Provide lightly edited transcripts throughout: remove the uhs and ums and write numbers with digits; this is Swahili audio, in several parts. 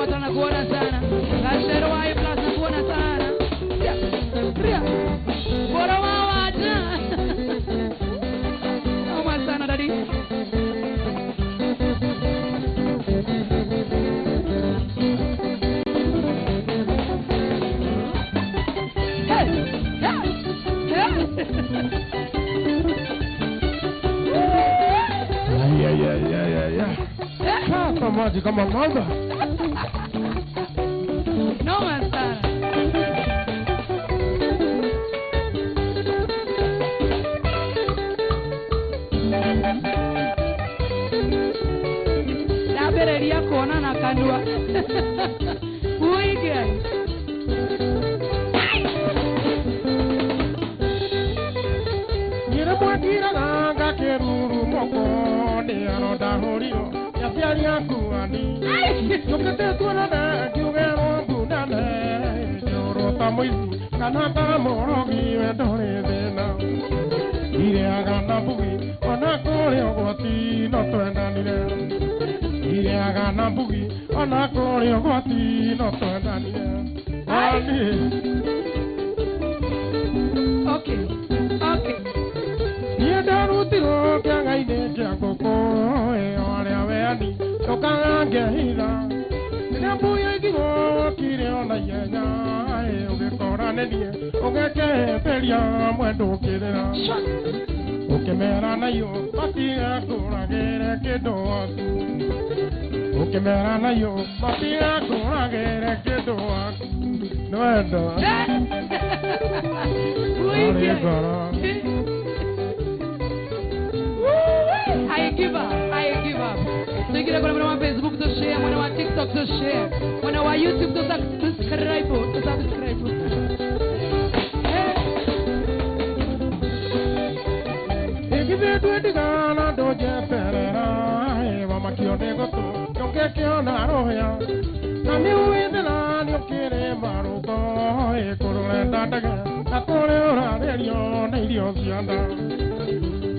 Total nakuona sana. Kashero wa plus nakuona sana. Ria. Bora wawa aja. Oma sana dadi. Maji kama mamba. No man sana. Labereria kona na kandua. Uige. Yere mwakira ganga keruru moko ni aroda horio. Yari yakuani. Yokete tuana na kiugero bunane. Joro tamoizu kanaka morogi wedore dena. Ire agana bugi ona kore ogoti no tuana nile. Ire agana bugi ona kore ogoti no tuana nile. Okay. Okay. Yeda rutiro kyanga ine kyakoko ore aweani tokange hira. Nina buya ikigo kire ona yenya ugekora nedie ugeke peria mwendo kirera. Ukemera nayo patia kuragere kedoa. Ukemera nayo patia kuragere kedoa. Noendo. I give up. So you can go on Facebook to share, on TikTok to share, on YouTube to subscribe. If you do it, Ghana, don't just say, Mama Kyoto, don't get your Naroya. Come you in the land, you can't Maruko, Corona, Napoleon, Radio Zianda.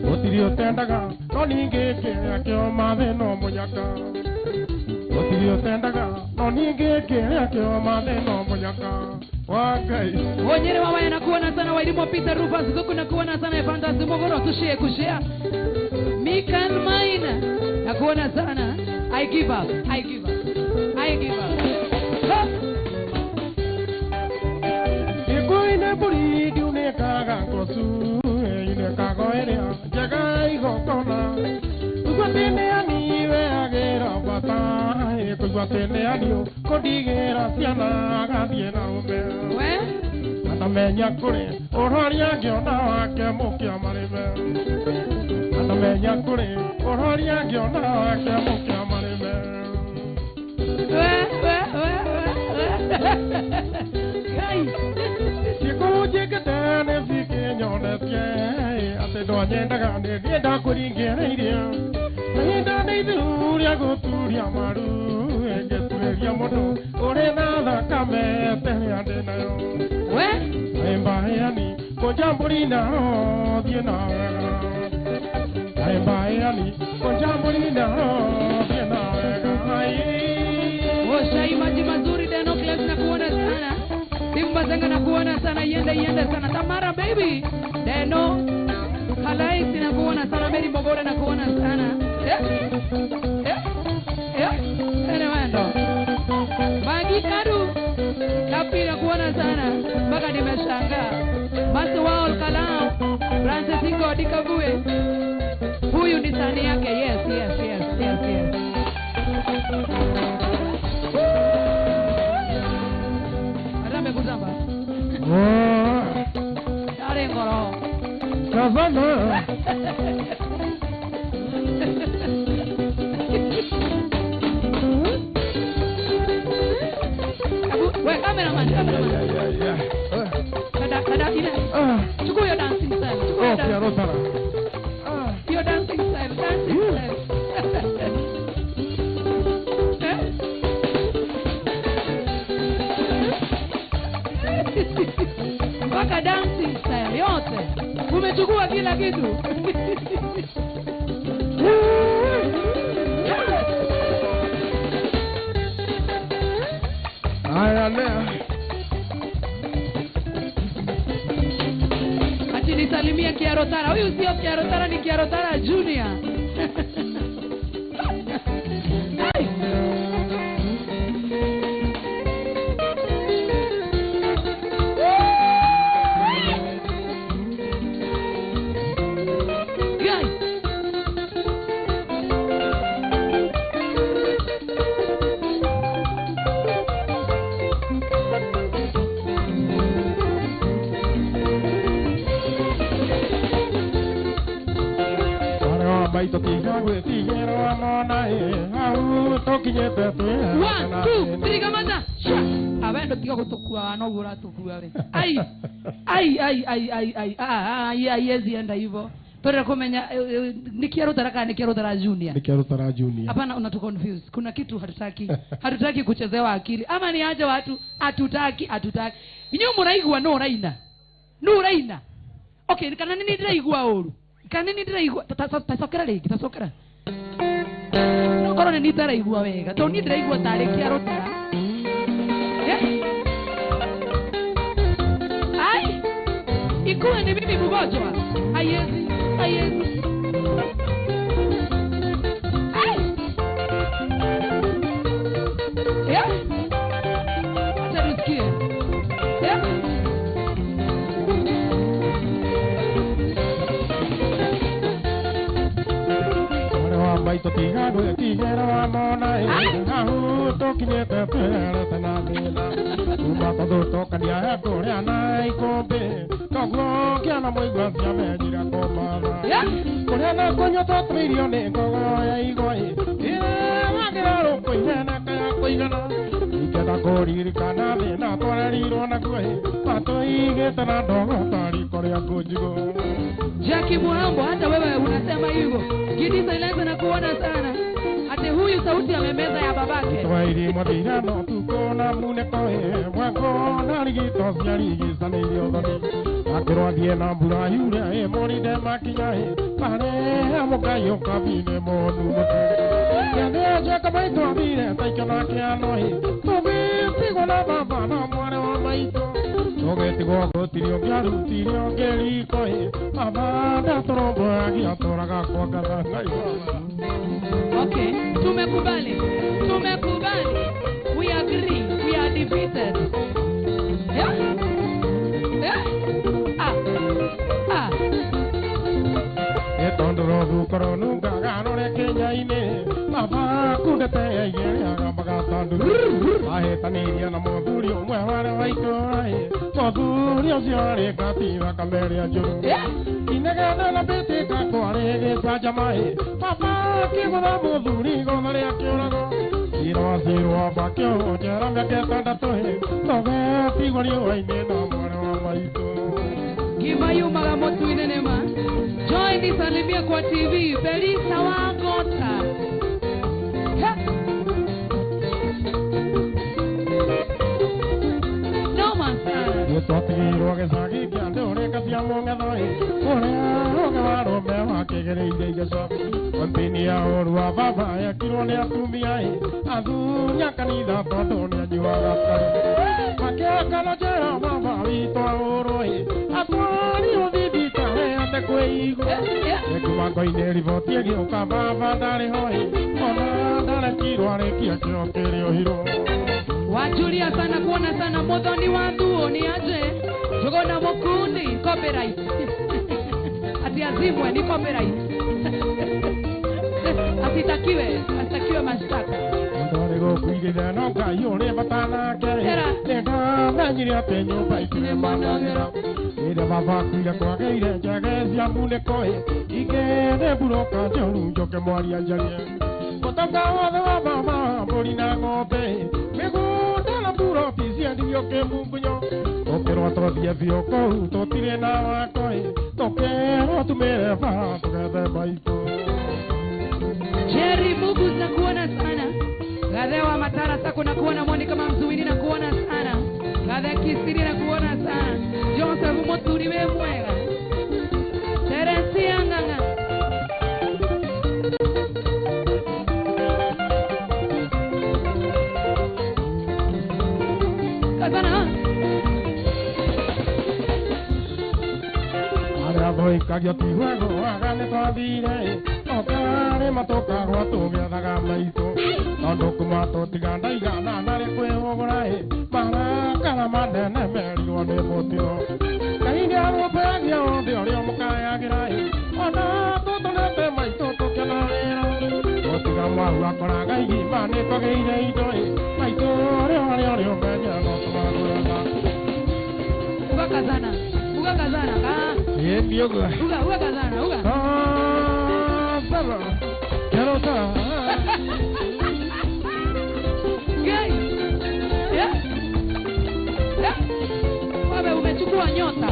Otirio tendaga, no ningeke, akio mave no moyaka. Otirio tendaga, no ningeke, akio mave no moyaka. Wakai. Wanyere mama yanakuona sana wailimu Peter Rufus zuku nakuona sana fantasy mogoro tushare kushare. Mikan Maina nakuona sana. I give up. Iko ine buri diune kaga kosu, ine kago erea, jaga igokona. Kukwatene aniwe agera bata, kukwatene anio, kodigera siana gadiena ume. Anamenya kure, oraria giona wake mukia marime. Anamenya kure, oraria giona wake mukia marime. Siko jeketane fike nyone pye, ate donye ndagane dieda kuringere iria. Nenda neiduria goturia maru, egeturia modo, ore na kame tere adena yo. Embaani, kojamburina diena. Embaani, kojamburina diena. Osha imaji mazuri Deno Class nakuona sana. Timbazanga nakuona sana, yende sana. Tamara baby, Deno Halaisi nakuona sana, Mary Mogore nakuona sana. Ene wando. Magi Karu Kapi nakuona sana, mpaka nimeshangaa. Masu wao Kalao, Francis Ingo Dikabue. Huyu ni sani yake, yes. Adame kuzamba. Yare ngoro. Kazana. Wait, cameraman. Yeah. Kada ina. Chukua your dancing style. Your dancing style. Waka dancing style yote. Umechukua kila kitu. Kiarotara. Huyu sio Kiarotara, ni Kiarotara Junior. Ai. Baito tiga gue tigero amona au tokinyete tu 1 2 3 kamanda abendo tiga kutukua no gura tukua we ai yezi hivyo tore kumenya ni Kiarotara kana Kiarotara Junior. Ni Kiarotara Junior. Hapana, unatu confuse. Kuna kitu hatutaki kuchezewa akili. Ama ni aje watu hatutaki. Inyo muraigwa no raina. Okay, kana nini ndiraigwa oru? Kana nini ndiraigwa tasokera rigi tasokera. No korone ni ndiraigwa wega. To ni ndiraigwa tare Kiarotara. Ai. Ikuwe ni mimi mgonjwa. Ayezi. Ai. Yeah. Acha tusikie. Yeah. Baito tiga gue tigero amona au tokinyete tu tena mena uma todo toka dia korea nai kombe kogo kiana moigwa cia mejira komana korea na konyo to trilione kogo ya igoi wagero koina kaya koigana ikeda koriri kana mena twareriro na kwe pato igetana dogo tari korea kujigo Jackie Muhambo, hata wewe unasema hivyo. Gidi Silence na kuona sana. Hata huyu sauti ya memeza ya babake. Twairi modira no tukona mune koe mwako na ligito siari sanilio doni. Akiro diena bura yure mori de makinya pare amokayo kabine monu mote. Yande jaka baito abire taikana kiano tobe sigona baba na mware wa baito. Ogeti gogo tirio geri koe baba da trombo agia toraga kwa ngai. Okay, tumekubali. We agree. We are defeated. Yeah? Etondoro bukoronu gagano le Kenya ine baba kudete yeye agabaga tandu ahetaniria na moduri omwe wale waitoe moduri osiare katira kamere ajuru inegana na bete kakware sajamai baba kigoda moduri gomale akiorago zero bakyo jaramba ketanda toe tobe tigori waine na mwana wa maito Kimayu magamotu inenema. Join this Salimia kwa TV. Belisa wagota. No man sana. Yo totiro ke sagi kyande ore kasia monga doi. Ore roga waro me wa ke gere ide gesa. Kontinia orwa baba ya kirone atumia e. Adunya kanida todo ne jiwa kare. Makia kala jera baba vito oro e. Atwani odidi kare ate kweigo. Ekuma koine rivoti egi okaba bandare hoi. Ona dare kirware kia kio kerio hiro. Wajulia sana kuona sana modoni wanduo ni aje. Jogona mokundi copyright. Ati azimwe ni copyright. Asitakiwe mashtaka. Ndore go kuigida no kayore batana kere. Nenda nanyiria penyo baitire manangira. Ire baba kuya kwa geire jagesia mune koe. Ikene buroka joru joke mwari anjaria. Kotanga wa baba bolina ngobe. Mego na buro pisia ndio ke mbunyo. Okero atrofia vioko totire na wakoi. Tokero tumere fa tukade baito. Jerry Mugu na kuona sana. Gadhe wa Matara sako na kuona Moni kama Mzuini na kuona sana. Gadhe Kisiri na kuona sana. Joseph Moturi we mwega. Teresi Anganga. Kazana. Kagio tiwago agane twathire okare matoka gwatũgethaga maitũ tondũ kumato tiganda igana narĩ kwĩhũgũra marakara manene merirwo nĩ mũtino Ngai nĩarũmbũyagia wothe ũrĩa mũkayagĩra ona tũtũrete maitũ tũkenagĩra gũtiga mwaru akora Ngai nĩ tũgĩire indo maitũ ũrĩa ũmenya no tũmagwetha Uga kazana ka Uga kazana uga Sama Quiero ta Gay Wewe unachukua nyota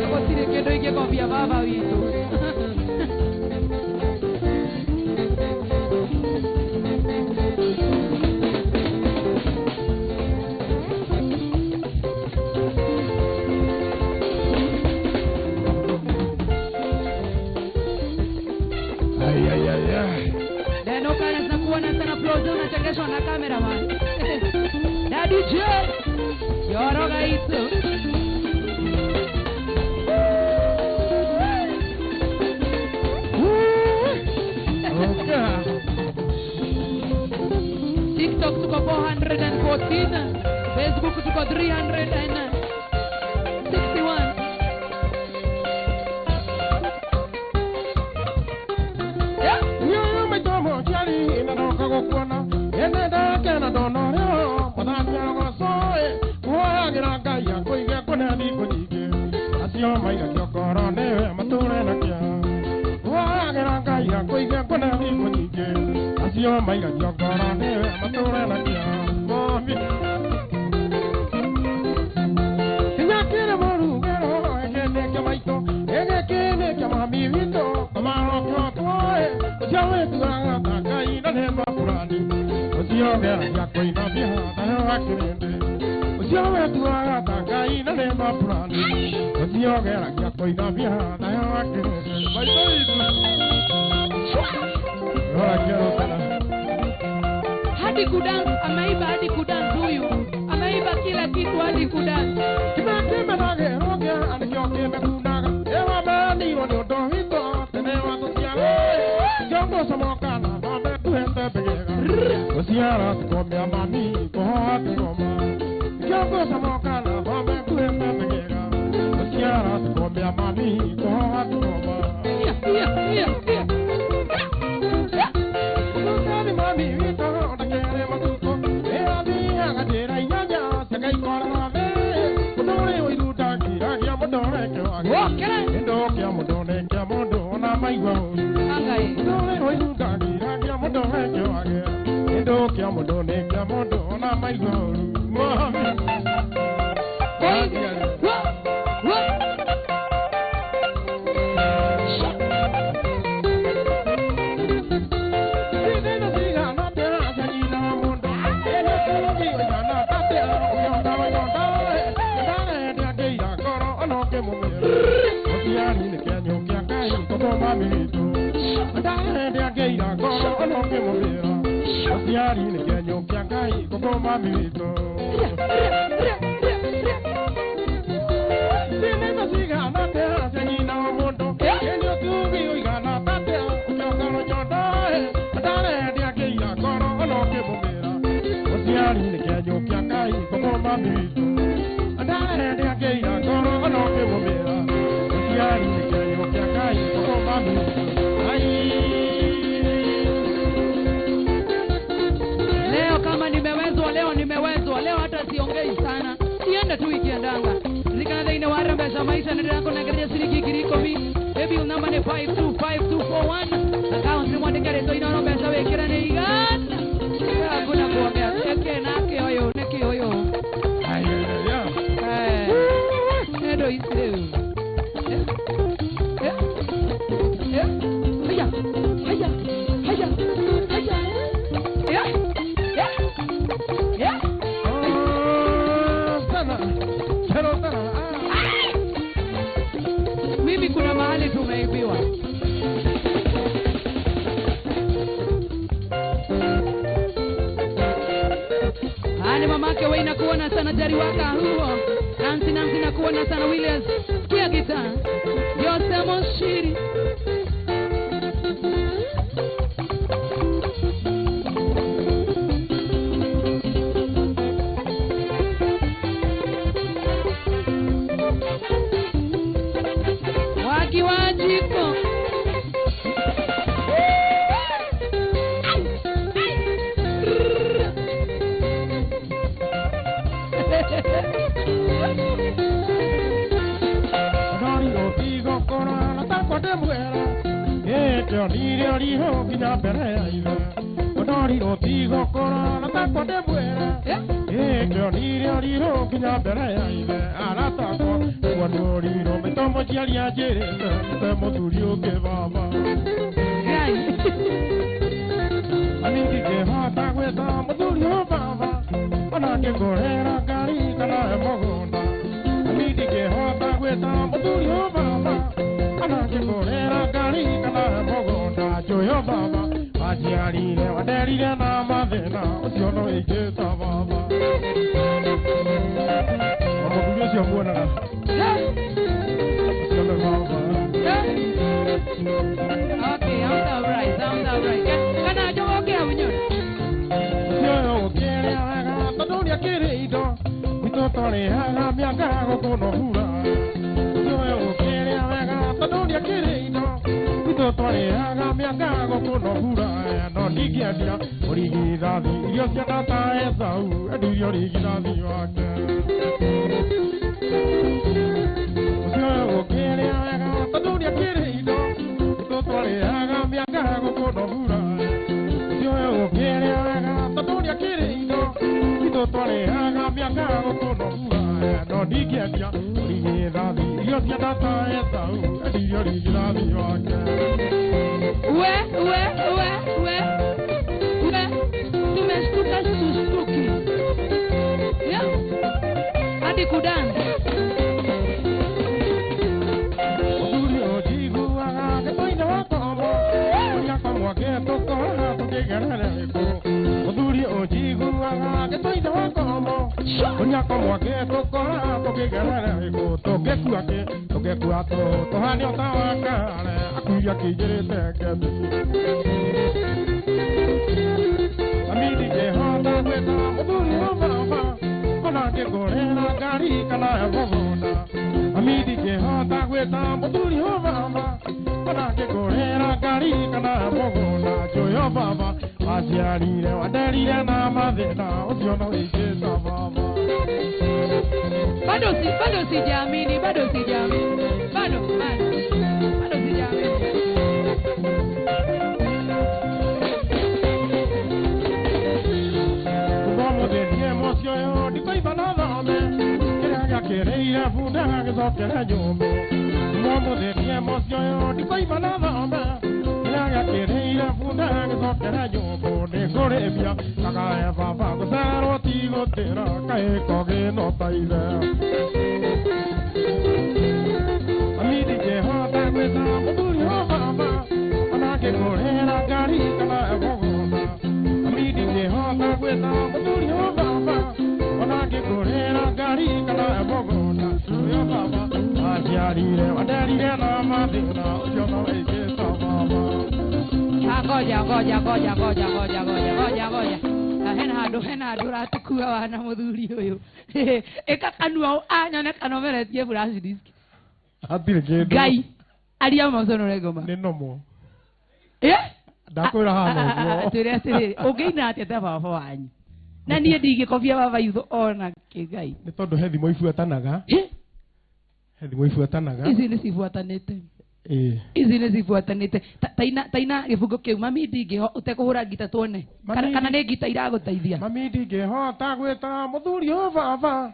Hapo sile kendo ingekuambia baba witu Unachekeshwa na cameraman Daddy J Yoroga itu TikTok tuko 414 Facebook tuko 361 Maiga jogora ne matura na kia mami Sinya kire moru gero ene ke maito ene kene ke mami vito kamaro kwa toe jawe tuanga takai na ne mapurani Osio gera ya koi na biha na wakirende Osio tuanga takai na ne mapurani Osio gera ya koi na biha na wakirende Maito itu Ora quiero tena hadi kudance hadi kudance huyu ameiba kila kitu hadi kudance Kimekime nage rogea anikioke mekunaga ewa mani wodo hito tenewa tusiale Jongo samokana babe tuende begega Osiara tukomea mami kohate ngoma Jongo samokana babe tuende begega Osiara tukomea mami kohate ngoma Yeah Mami vito nakere matuko era dia gadera yanya sakai korna ve mudore oiruta kiragia mudore kyo ndo kya mudona maiwa angai mudore oiruta kiragia mudore kyo ndo kya mudona maiwa mami Yari ni kenyo kyangai koko mamito Sine masiga na tera senina mondo kenyo tubi uigana tate ukakaro nyondo Adare dia keia koro ono ke mumira Yari ni kenyo kyangai koko mamito Adare dia keia koro ono ke mumira Yari ni kenyo kyangai koko mamito Leo hata siongei sana sienda tu ikiendanga zikana ine warambesha maisha ndio nageria siriki kiriko mi baby namba ni 525241 account ni mwandika reto inaombesha wekera ni igana hakuna kuongea eke nake hoyo neki hoyo ndio isireu Mimi kuna mahali tumeibiwa. Ani mamake wewe inakuona sana jari waka huo. Nancy na kuona sana Williams. Sikia gitaa. Yose Moshiri. Wajiko. Bado sijamini. Bado sijamini. Como de tiempo yo di coi banana me. Era que reía funda que so que yo. Como de tiempo yo di coi banana me. Era que reía funda que so que yo. De gore mia, caga papa ko saro ti go tera kai ko ge no taile. Ami di je ha ta me ta mo du yo baba. Ana ke gore na gari kana bogo. Ami di je ha ta me ta mo du yo baba. Ana ke gore na gari kana bogo na yo baba. Ajari re adari re na ma de na yo no e ke sa baba. Goja. Hena handu ratukua wana muthuri uyu. Eka kanua anyone kanomeretie flash disk. Atire kindu. Gai. Aria moconore ngoma. Ni nomo. Ndakwira hano. Atire. Ungeina atia ta baba wanyu. Na nie ndigikobia baba yutho ona kigai. Ni tondu he thimo ifuatanaga. He thimo ifuatanaga. Ici ni cifuatanite. Ici nĩ cibuatanĩte taina gĩbungo kĩu mami ndingĩho ũtekũhũra ngita tuone kana nĩ ngita iragũteithia mami ndingĩhota gwĩta mũthuri o baba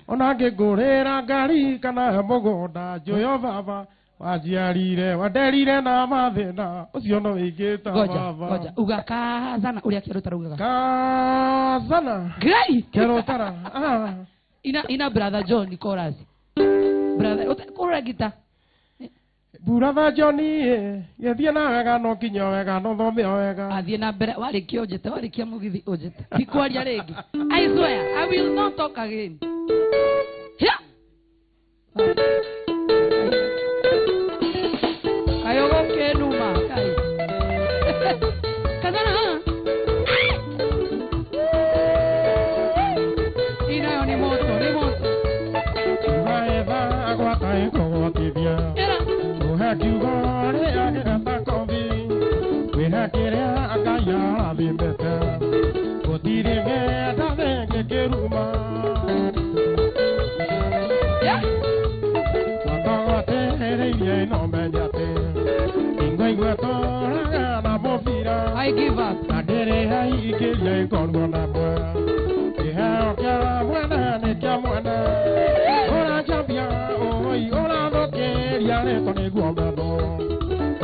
ona ngĩngũrĩra ngari kana mũgũnda njũĩ o baba wanjiarire wanderire na mathĩna ũcio no wĩingĩta baba goja uga kazana ũrĩa kĩero tarugaga kazana ngai kĩero tara ina brother John chorus brother ũtekũhũra ngita Brother Johnny, yethie na wega no kinyo wega no thome wega. Athie na mbere warĩkia ũnjete warĩkia mũgithi ũnjete. Tikwaria rĩngĩ. I swear I will not talk again. Ayogo kenuma kai. Kazana. Inayo ni moto, ni moto. Maeva agua kai ko tibia. Era. Uhakigore agata kombi. Wihakira akaya bimbeta. Kotirege tave keruma. Ya. Watote reye no menjate. Ingoi gwatora na mofira. I give up. Adere hai ikele konwana bwa. Eha kya mwana ne kya mwana. Ora chapia oi ora doke riale tone guamano.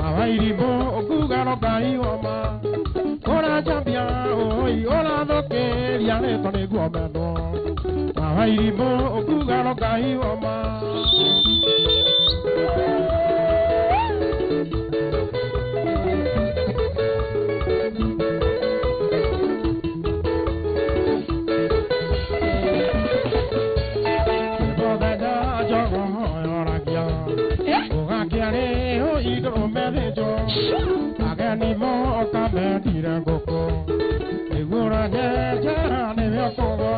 Awairi bo okugaro kai oma. Ora chapia oi ora doke riale tone guamano. Awairi bo okugaro kai oma. Agani mo kame tira goko. Egura ja ne me kowa.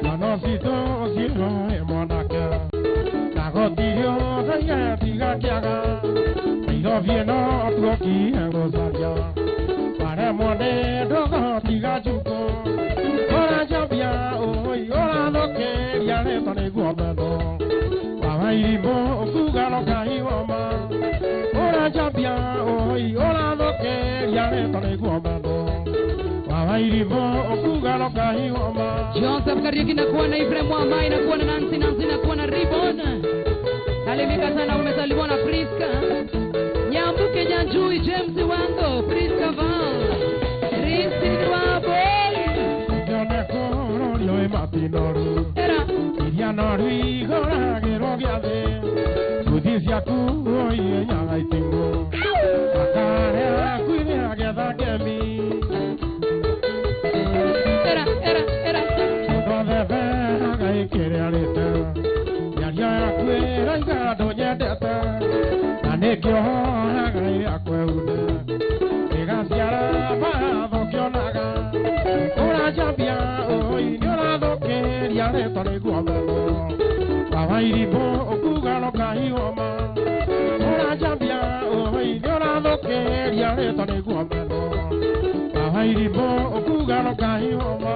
Manosito sino e monaka. Nagotiyo daya tiga kiaga. Ido vieno tuoki angosaria. Para monde dogo tiga chuko. Ora jabia oi ora doke yane tone guamano. Airibo okugaro kai oma. Ora jabia oi ora doke yane tone guamano. Airibo okugaro kai oma. Joseph Kariuki nakuwa na Ibrahim Mwamai nakuwa na Nancy nakuwa na Ribbon. Salimika sana umesalimwa na Priska. Nyambuke Nyanjui James Wango Priska Val. Risi Nwaboi. Jone koro lio mapinoru. Era. Iriano rigora gerogiade. Sudisia kuoi nyanga itingo. Akare kuini ageda kemi. Era. Dove vera ikere alita. Yaria kuera igado nyedeta. Anekyo agai akweude. Egasiara ba dokyonaga. Ora jabia oi nyora doke yare tone guamano. Awairibo okugaro kai oma. Ora jabia oi nyora doke yare tone guamano. Awairibo okugaro kai oma.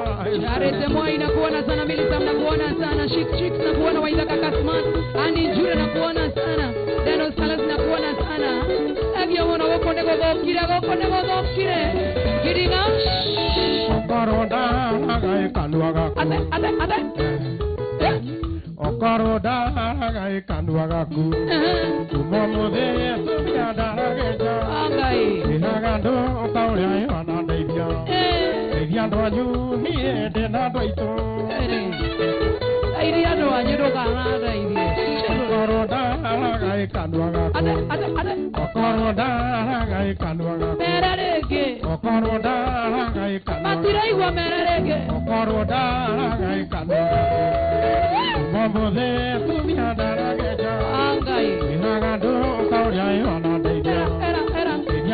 Arete Moi nakuona sana, Milisam nakuona sana, Chick nakuona, Waida Kakasman, Andy Jure nakuona sana, Denos Salas nakuona sana. Agio mono goko nego gokire. Kiringa. Okaroda agai kanuaga. Ate. Okaroda agai kanuaga ku. Umomode subia darageja. Angai. Inagando okaure ana deibia. Deibia doanyu ni de na doito. Airia doanyu do kana deibia. Okaroda agai kanuaga ku. Ate. Okaroda agai kanuaga ku. Merarege. Okaroda agai kanuaga. Matira igwa merarege. Okaroda agai kanuaga ku. Umomode subia darageja. Angai. Inagando okaure ana deibia. Era.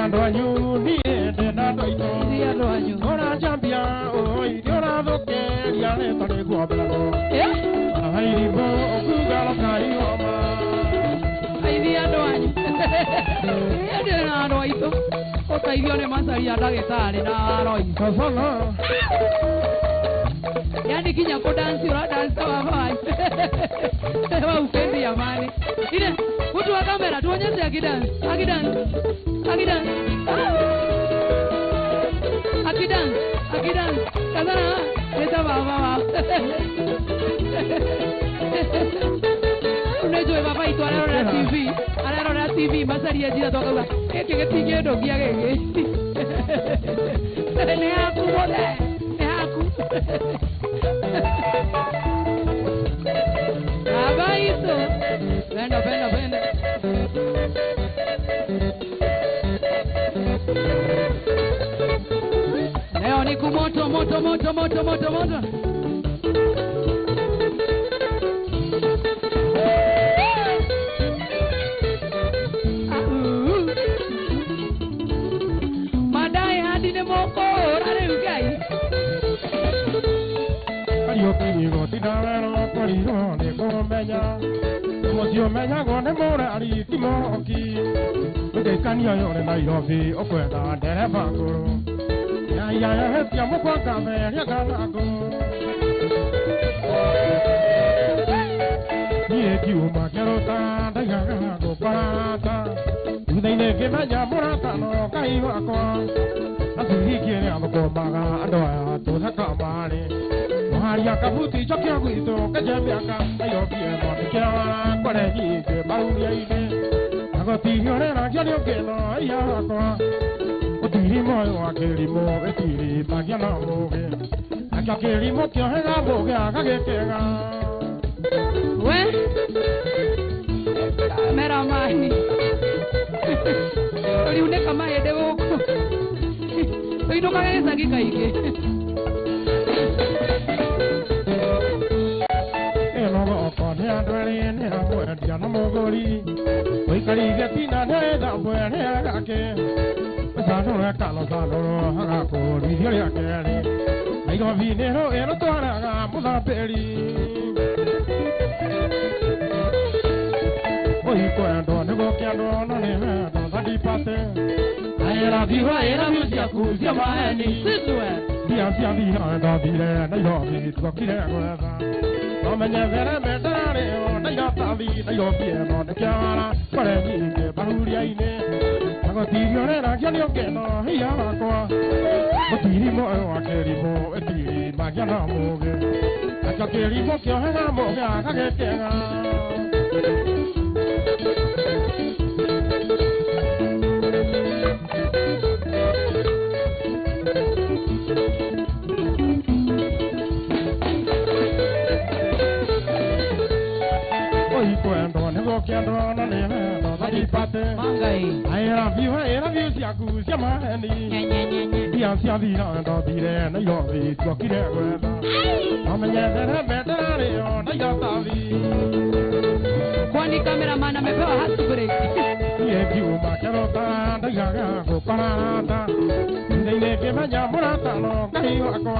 Doanyu ni de na doito. Airia doanyu. Ora jambia oi ora doke yale tone guabano. Airibo okugalo kai oma. Airia doanyu. Ede na doito. Otaithio nĩ macaria ndagĩtarĩ na aroi. Kasana. Yani kinya kudansi ura dansa wa vai. Wa upendi amani. Ile mtu wa kamera tuonyeshe akidansi. Akidansi. Kazana leta baba. Unajua baba itu anarora TV masaria jira toka ba. Keke tinge dogia gege. Ne aku bode. Baba itu. Penda. Leo ni kumoto moto. Moriro ne komenya Mosio menya gone morari timoki Ude kanyo yore na yofi okwenda dereva guru Ya hepia mukwa kame ya galago Ye kiuma kerota da galago parata Ude ne kemenya morata no kai wakwa Asuri kire amko maga adoya to sakamani Maria kabuti chokia guito kajemiaka ayo pie mo kera kware ni ke bauria ine agoti yore na janyo keno ya kwa otiri mo wa kelimo etiri bagiana moge aka kelimo kyo hega moge aka gekega we mera mani ori une kama yede woko ino kageza gikaige Diana Mogori, we can get in a head up where I can. Sano Calosano, Hako, Vidia Kelly. I got Vinero and a Tora, Mudapelli. We go on the book and on the department. I love you, I love you, Yaku, Yamani, Diana, and Davila, and I love it, Kokira. Manya vera metare na yo tavi na yo pieno de kara pare ni ke bahuria ine ago tiriore na kyo ke no hiya ko otiri mo wa keri mo etiri magia na moge aka keri mo kyo ha mo ga ka ke tenga I love you, Yaku, Yamani. Dian Savina, Dobby, and Yovi, Kokira. Amaya, better on the Yotavi. Quani cameraman, I'm a hat to break. If you, Macarota, the Yaga, Parata, they make him a Yamurata, no, Kayaka.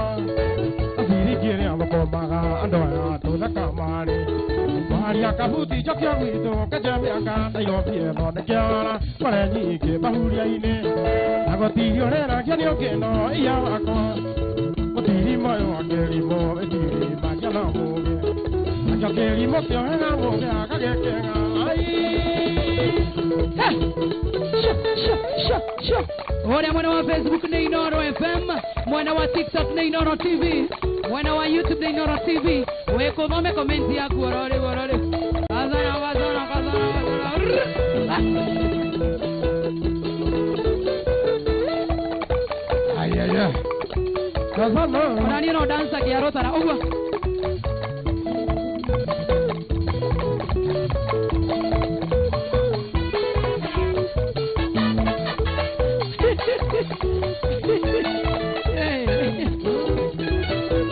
A very dear Maga, and to the Kamari. Maria Kabuti, Jokia, Kajamiaka, the Yopi, the Kiara, Parani, Bahuria ine. I got the Yorena, Janio, Yawako. What did he mo, Gary Mo, Eti, Bagana Moge. I got Gary Mokyo, and I will get Ora mwana wa Facebook na Inoro FM, mwana wa TikTok na Inoro TV, mwana wa YouTube na Inoro TV. Weko vome komenti ya kuorore. Kazana. Ayaya. Kazana. Unani no dansa kiarota na uwa.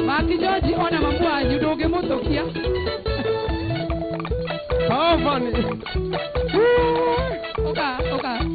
Maki George ona mamua yudoge moto kia. How funny. Okay.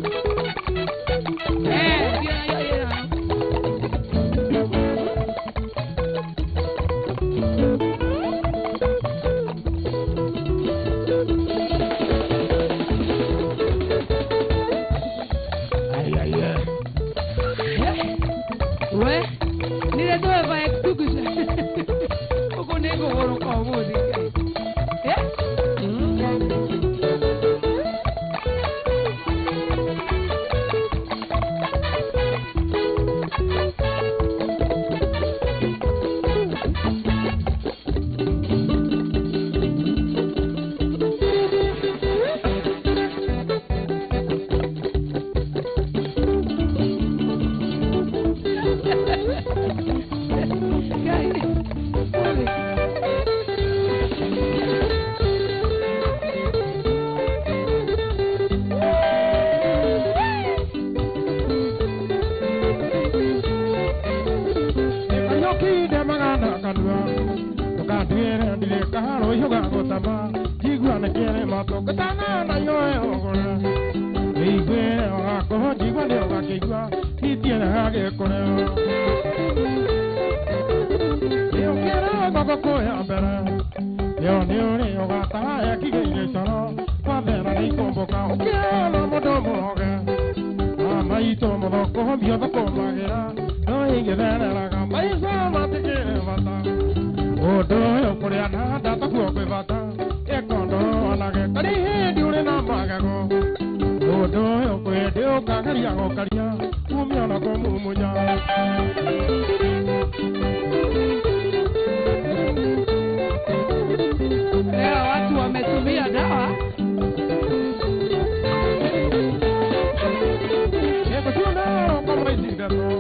Yoni ogata ya kigenge sano Wabera ni komboka Okiana modo moga Amaito modo kohomio da komagera No inge dene raga Maisa matikere vata Odo yo kore anada ta kuokwe vata Ekondo anage karihe diure na magago Odo yo kore deo kakaria go karia Umiona komumunya Leo watu wametumia dawa. Eko tuna kama isidero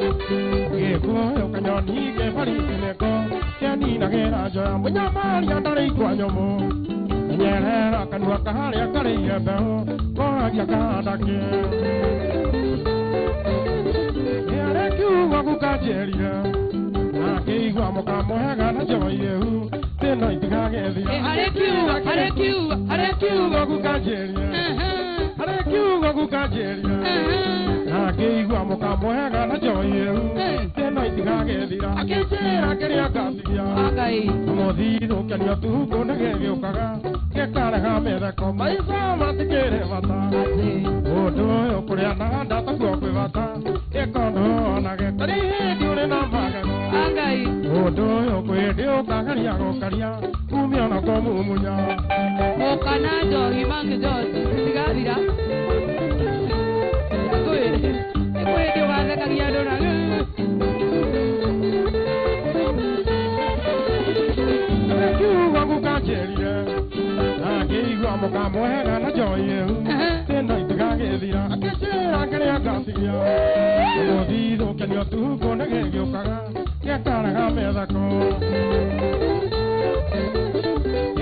Eko yo kanyoni ke pari sineko Kani na gera joya Munyama ya ndare kwa nyomo Nyerera kanua kahari ya kare yebeo Koha ya kahadake Nyere kiuwa kukajerira Ake igwa moka moega na joa yehu Tena itigagethia Arekiuga kukajeria Arekiuga kukajeria Akeigua muka moega na joyehu Tena itigagethia Akejera keria gathia Mothithu kenio tuko negegiokaga Gekaraga metheko Maisa matikere vata Undu uyu kuria na ndata kuokwe vata Ekondo onage Karihe diure na magego Undu uyu kwindi ukagaria gukaria Umiona komumunya Mokana johi mange johi Tigarira Kwende waze kagia dona Arekiuga kukajeria Akeigua muka moega na joyehu Tena itigagethira Akejera keria gathia Mothithu kenio tuko negegiokaga Gekaraga metheko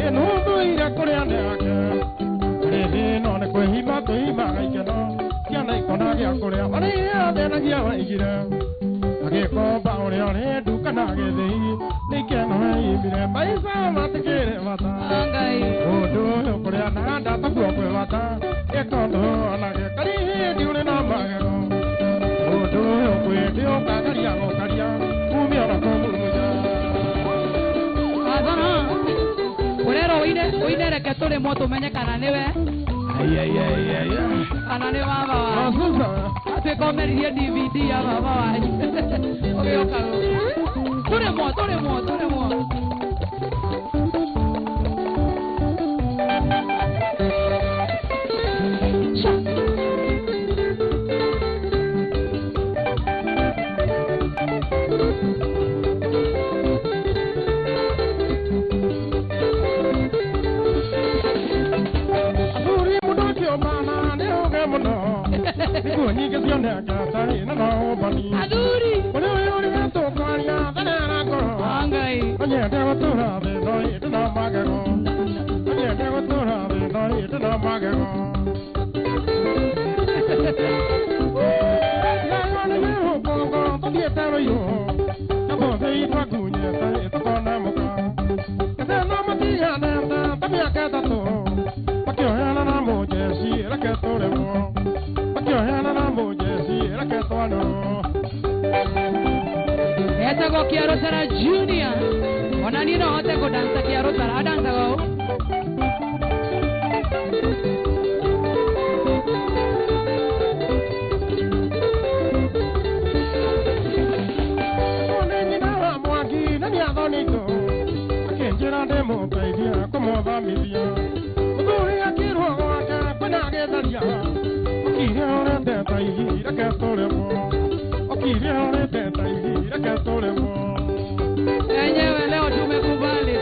Inunduire kuria neke Rithi no ni kwihima tuhimaga ikeno Kiana ikona gia kuria Maria thenagia waigire Agikomba uria uri nduka na githii Nikeno imire Maisa matikire vata Undu uyu kuria na ndata kuokwe vata Ikondo onage karihi diure na magego Undu uyu kwindi ukagaria gukaria Umiona komumunya Azana Urero uine reke turi mo tumenye kana niwe Kana ni baba wa Atuikomerie DVD ya baba wanyu Ugioka Turi mo Ni que sione acá, no no bani. Aduri. Bueno yo ni me toca ya, tenera coro. Angai. Oye, te gotura de no te no magego. Oye, te gotura de no te no magego. Ya no le veo poco, todavía te yo. Ya vos de ir a cuña, te con la moca. Que te no me tía neta, también acá todo. Pa que ojalá na moje si era que todo le mo. Esa go quiero ser a Junior. Ona ni no te go danza quiero ser a danza go. Ona ni na mo aquí na mi adonito. Aquí quiero demo baby como va mi vida. Voy a quiero acá para que daría. Aquí ahora te traí la que solemos. Aquí ahora te traí la que solemos. Enyewe leo tumekubali.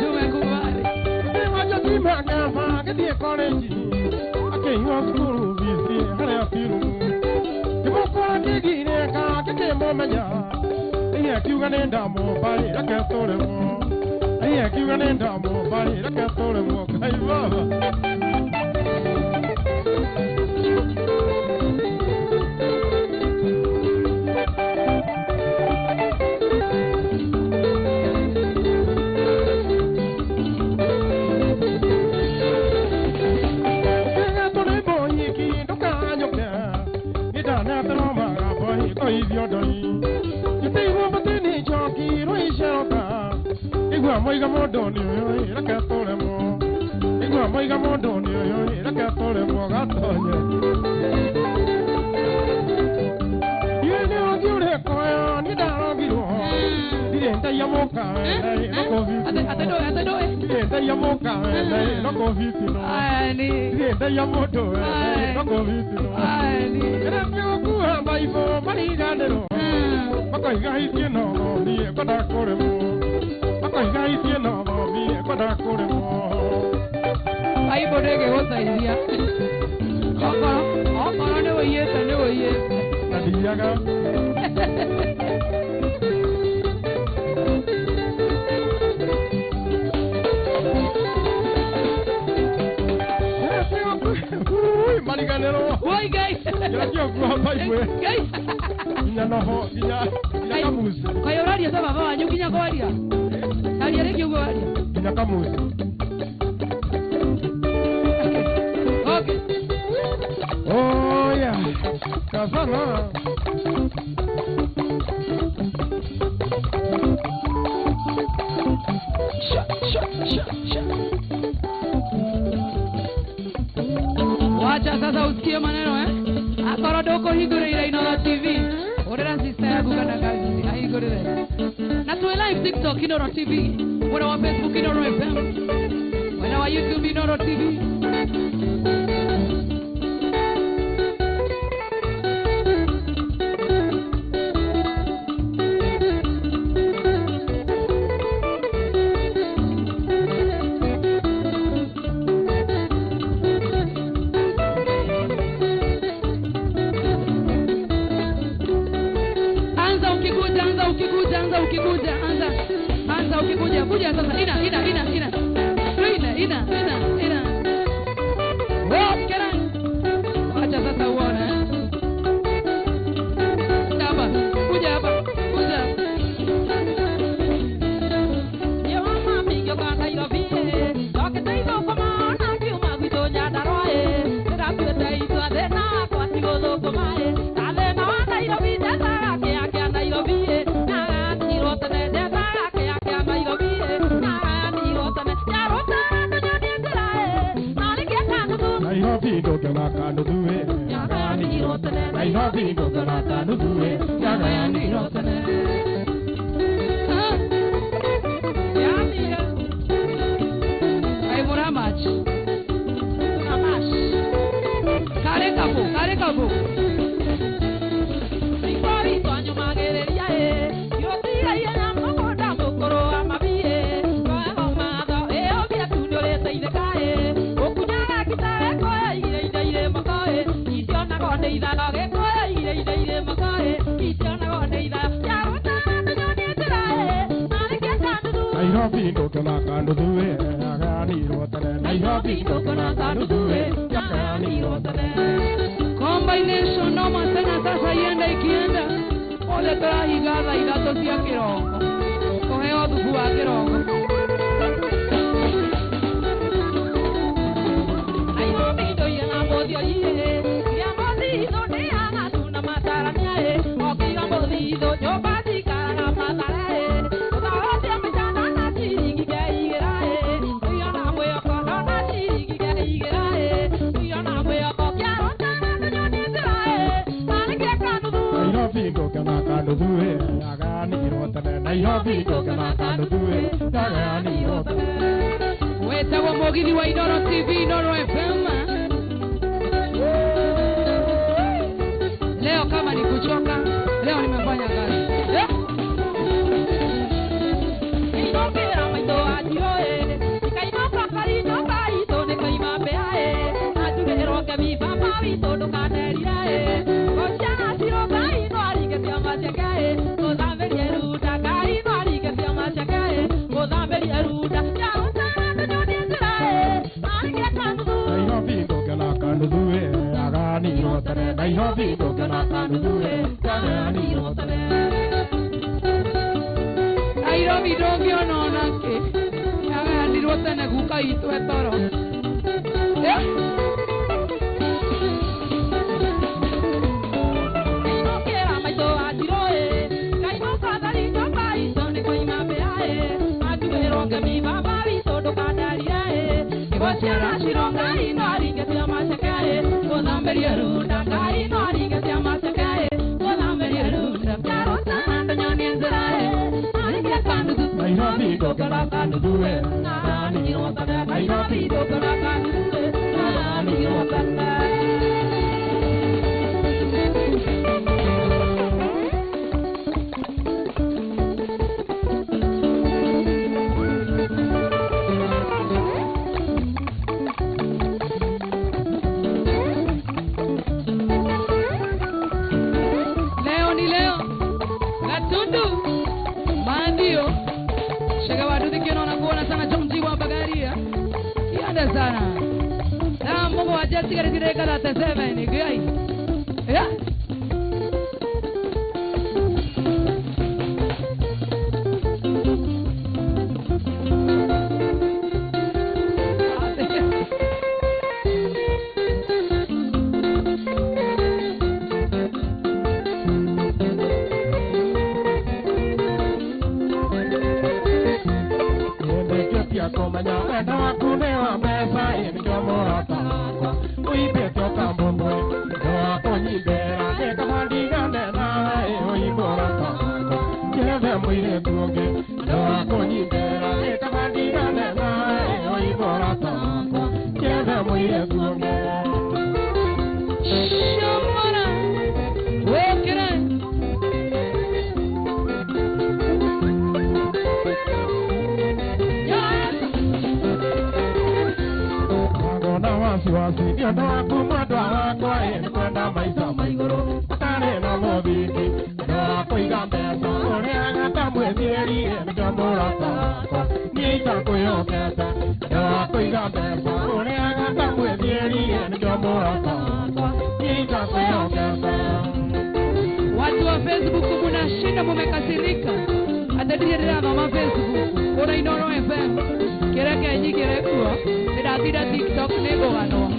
Tengo yo ti me acaba que tie college. Aquí yo school busy hare afiru. Que poco que gine ka que te momenya. Eye ki uganenda mo bali la que solemos. Eye ki uganenda mo bali la que solemos. Kai baba. Moi ga mo doni, la que tole mo. Tua moiga mundu ni uyu reke tore mwoga tonye Yene ogiure koyo ni darogiro Direnta yamoka no covid Atado Direnta yamoka no covid no Ani Direnta yamoto no covid no Ani Reke okuha baibo mariganero Baka igahitie no ni koda koremo Baka igahitie no ni koda koremo Aibo ndege gũteithia okorwo nĩ wĩiyĩte nĩ wĩiyĩte na ndiaga mariganĩrwo woi Ngai nĩrakĩokuo mbaigwe Ngai nginya noho nginya kamusi kaĩ ũraria ta baba wanyu nginya kwaria aria rĩngĩ ũguo waria nginya kamusi Okay. Oh yeah, Kazana. Wacha sasa usikie maneno akora doko higurira Inooro TV orera sister yangu kana kazi ahigurire na tu live TikTok Inooro TV wana wa Facebook Inooro FM wana wa YouTube Inooro TV kuja sasa ina kera acha sasa uone hapa kuja yo mama yo kana ilo vie okete ilo kama na kiuma kutonya daroe terapieta ito adena kwa tigodo komae adena na ilo vie sara ke akia na ilo vie na tiro tene de sara ke akia na ilo vie I hope you don't get a kind of do it. I hope you don't get a kind of do it. I want how much? Kare kapo. I hope you don't get a kind of do it. I hope you don't get a kind of do it. Combination no matena sasa ienda ikienda ole tora higaza idato cia kiroko koheo thubu wa kiroko Wetawa mogili wa Inooro TV, Inooro FM. Leo kama ni kuchoka, leo nimefanya kazi. Nairobi ndũngĩona kĩ agayanirwo tene guka itũ etoro Wasiara shironga inari ketia masakare, Olamberia runda kai inari ketia masakare, Olamberia runda karo samanda nyonenzare, Anikia kandu Nairobi dokala kandu duwe, Nani nyota Nairobi dokala kandu duwe, Nani nyota. Sana. Na Mungu ajasi katika kala tasema ni gai. Ya. Watu wa Facebook mnashinda mmekasirika. Atadirira mama Facebook. Ora Inooro FM. Kereke nyigere kuo. Ndabira TikTok nego wano.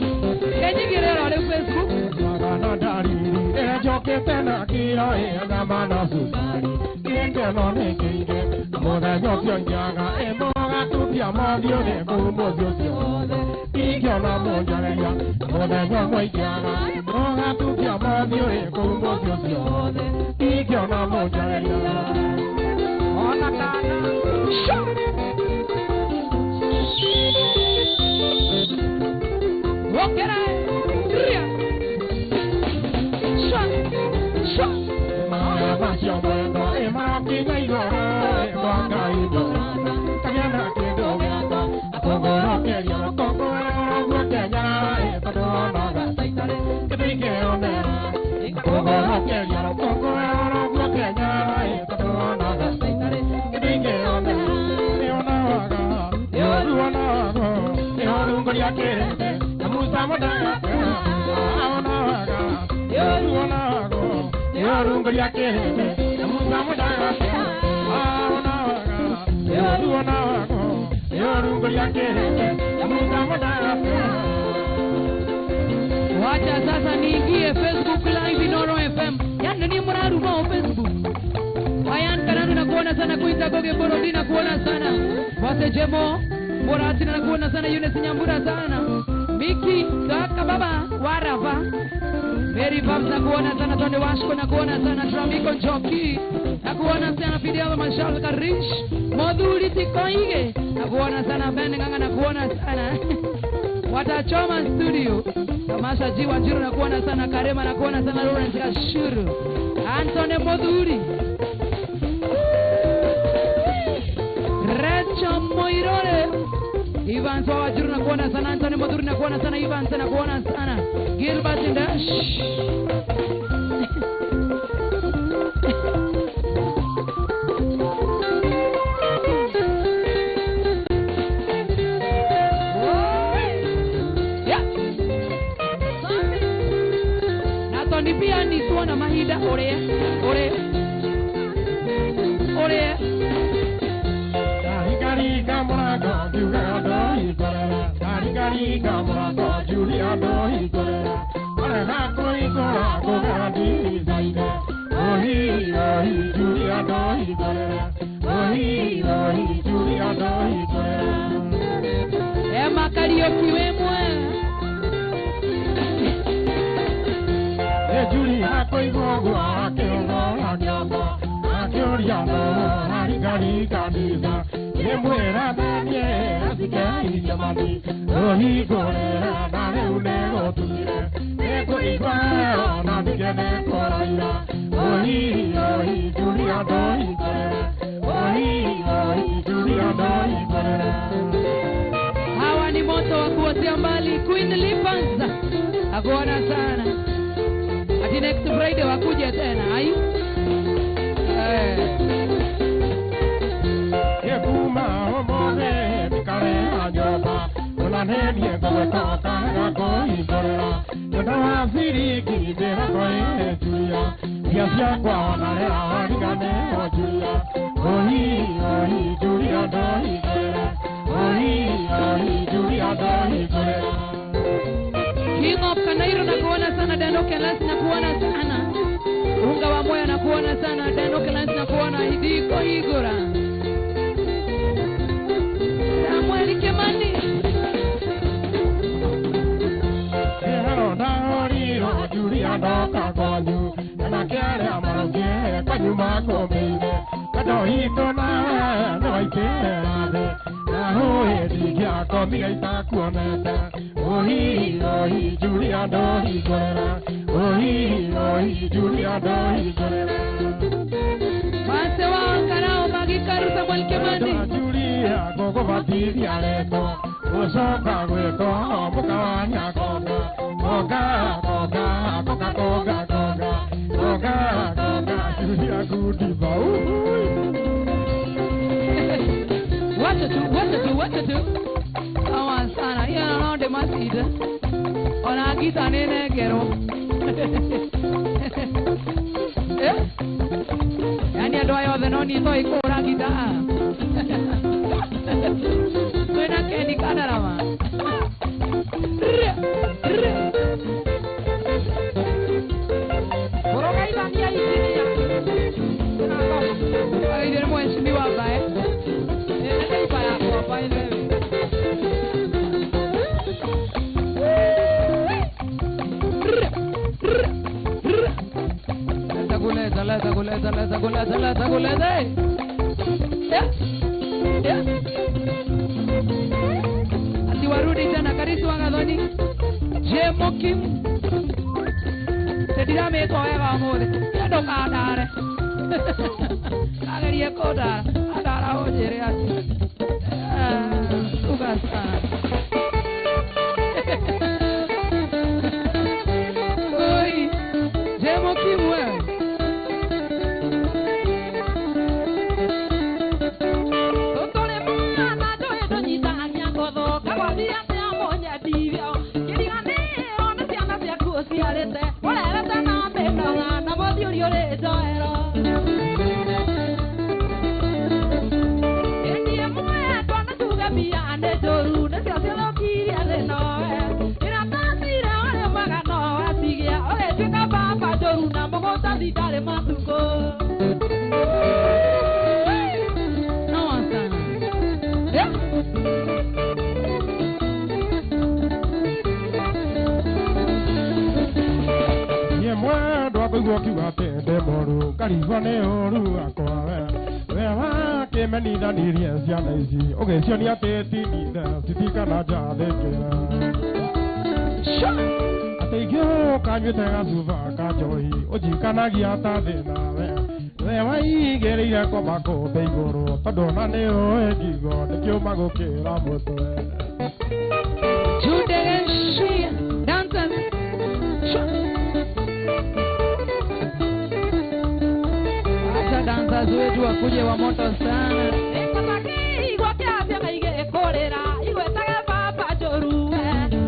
Kenyigere ora Facebook. Magana dari. Ejoke tena kira ena mana susari. Kende no nekenge. Moda nyopyo nyaga. Emoga tupia madio ne kumo josio. Ikyo na monjare ya. Moda nyopyo nyaga. Moga tupia madio ne kumo josio. Ikyo na monjare ya. Ona kana. Walk Wacha sasa niingie Facebook live Inooro FM. Yaani ni mraruma wa Facebook. Ayan kanani na kuona sana kuita goge borodi na kuona sana. Wase jemo borati na kuona sana Yunus Nyambura sana. Miki kaka baba warava. Mary Babs na kuona sana Tonde Washko na kuona sana Tramiko Joki. Na kuona sana Fidel Mashal Karish. Moduli Tikoige. Na kuona sana Ben Nganga na kuona sana. Watachoma studio. Tamasha Jiwa Njiru na kuona sana Karema na kuona sana Lawrence Kashuru. Antone Moduli. Recho Moirole. Ivan Sawa Jiru na kuona sana Antone Moduli na kuona sana Ivan na kuona sana Gilbert Ndash. Pia ni tuona mahida ore Gari kamera go juga do ikora. Gari kamera go Julia do ikora. Ore na koi kora go gadi zaida. Ohi Julia do ikora. Ohi Julia do ikora. Makari Karaoke wemwe. Juli hakoigogo akeogo agiogo akeoriano harigari kanisa emwera nanie asike yamani ohigorera nare unego tuire ekoigwa na digene koraira ohi Juli adoi korera ohi Juli adoi korera. Hawa ni moto wa kuotea mbali. Queen Lipanza akuona sana. Ati next Friday wakuja tena. Ai. Ekuma homone mikare ajoba unanenie gotoka ngako ikorera ndoa siriki dera koe Julia biasia kwa nare awangane o Julia ohi Julia doi korera ohi Julia doi korera. King of Kanairo na kuona sana. Dano Kelas na kuona sana. Unga wa moya na kuona sana. Dano Kelas na kuona Idiko Igora. Samuel Kimani. Hello Daoriro Julia doka konyu na kale amaroge kanyu makomile kado hito na no ikere na hoe digia komile itakuoneta ohi Julia doi korera ohi Julia doi korera. Mase wa Karao Magikaru Samuel Kimani. Julia gogo batiri aleto osoka gweto mukawanya koga koga koga koga koga koga koga Julia gudiba. Wacha tu. Awan sana. Yana naonde masida. Ona gita nene gero. Yani adoa yothe no ni toi kura gita. Kwena keni kanarama. Koroga ibania isikia. Ai dere mheshimiwa bae. Ndio ibaya kwa bae. Leta kuleta. Ati warudi tena Karisi Wangathoni. Jemo Kim. Tedira me koega amore. Ndo kadare. Agari koda. Adara ojere ati. Ugasa. Oi. Jemo Kim wewe. Karivane oru akwawe wewa kemeni da diria sia naisi oge sionia teti nida sitika na jadekera ategyo kanyete azuva kajoi oji kanagi ata dena wewa igereira ko bako beigoro tadona ne o egigo dekyo magokera moto Judeshi dantan danza zetu wakuje wa moto sana. Ekabaki igwa kyafya kaige korera igwe tage papa joruwe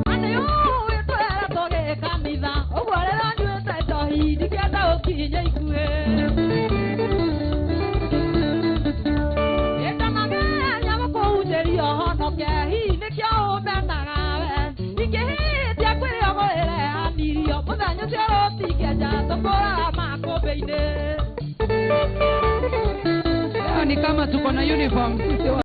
ane yo etwera toge kanitha ogwarera nyuta tohi dikienda okinye ikue ekanage nyabo kuujerio honoke hi nikyo ubendaga we ikihitia kwirogorere anirio muthanyo cio rutikia tokora makombe-ini. Ni kama tuko na uniform sisi.